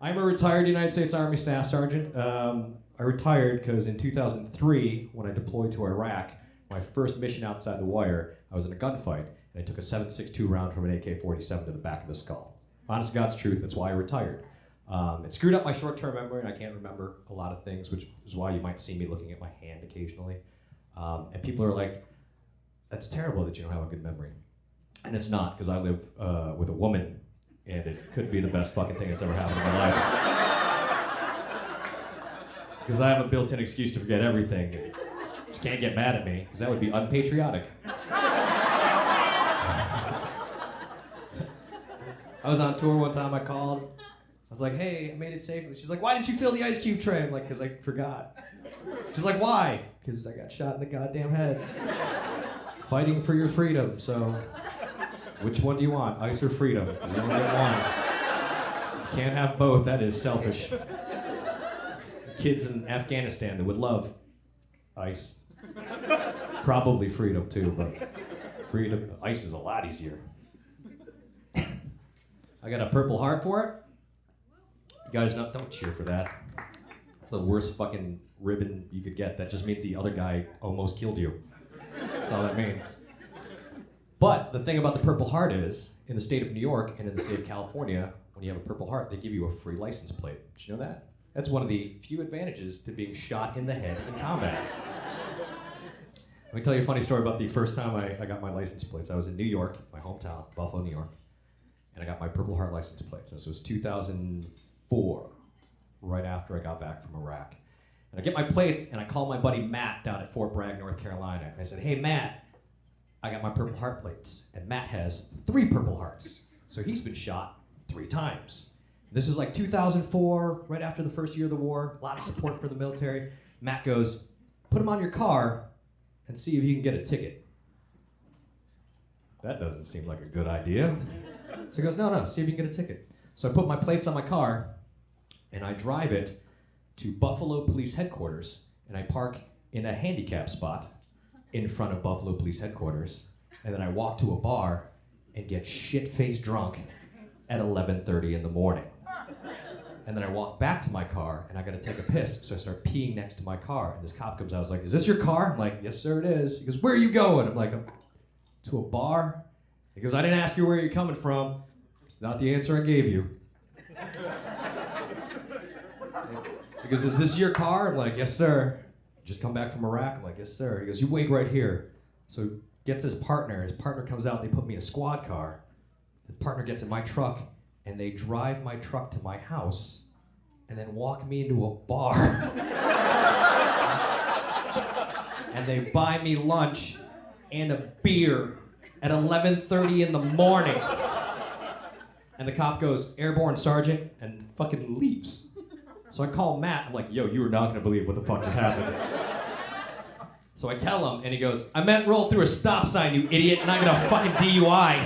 I'm a retired United States Army Staff Sergeant. I retired because in 2003, when I deployed to Iraq, my first mission outside the wire, I was in a gunfight, and I took a 7.62 round from an AK-47 to the back of the skull. Honest to God's truth, that's why I retired. It screwed up my short-term memory, and I can't remember a lot of things, which is why you might see me looking at my hand occasionally. And people are like, that's terrible that you don't have a good memory. And it's not, because I live with a woman, and it could be the best fucking thing that's ever happened in my life. Because I have a built-in excuse to forget everything. And she can't get mad at me, because that would be unpatriotic. I was on tour one time, I called. I was like, hey, I made it safely. She's like, why didn't you fill the ice cube tray? I'm like, because I forgot. She's like, why? Because I got shot in the goddamn head. Fighting for your freedom, so which one do you want, ice or freedom? You only get one. You can't have both, that is selfish. Kids in Afghanistan that would love ice. Probably freedom too, but freedom, ice is a lot easier. I got a Purple Heart for it. You guys don't cheer for that. It's the worst fucking ribbon you could get. That just means the other guy almost killed you. That's all that means. But the thing about the Purple Heart is, in the state of New York and in the state of California, when you have a Purple Heart, they give you a free license plate. Did you know that? That's one of the few advantages to being shot in the head in combat. Let me tell you a funny story about the first time I got my license plates. I was in New York, my hometown, Buffalo, New York, and I got my Purple Heart license plates. This was 2004, right after I got back from Iraq. And I get my plates, and I call my buddy Matt down at Fort Bragg, North Carolina. And I said, hey, Matt, I got my Purple Heart plates. And Matt has 3 Purple Hearts. So he's been shot 3 times. This was like 2004, right after the first year of the war. A lot of support for the military. Matt goes, put them on your car and see if you can get a ticket. That doesn't seem like a good idea. So he goes, no, see if you can get a ticket. So I put my plates on my car, and I drive it to Buffalo Police Headquarters, and I park in a handicap spot in front of Buffalo Police Headquarters, and then I walk to a bar and get shit-faced drunk at 11:30 in the morning. And then I walk back to my car, and I gotta take a piss, so I start peeing next to my car, and this cop comes out, I was like, is this your car? I'm like, yes sir it is. He goes, where are you going? I'm like, to a bar? He goes, I didn't ask you where you're coming from. It's not the answer I gave you. He goes, is this your car? I'm like, yes, sir. Just come back from Iraq? I'm like, yes, sir. He goes, you wait right here. So he gets his partner. His partner comes out, they put me in a squad car. The partner gets in my truck, and they drive my truck to my house, and then walk me into a bar. And they buy me lunch and a beer at 11:30 in the morning. And the cop goes, airborne sergeant, and fucking leaves. So I call Matt, I'm like, yo, you are not gonna believe what the fuck just happened. So I tell him, and he goes, I meant roll through a stop sign, you idiot, not gonna fucking DUI.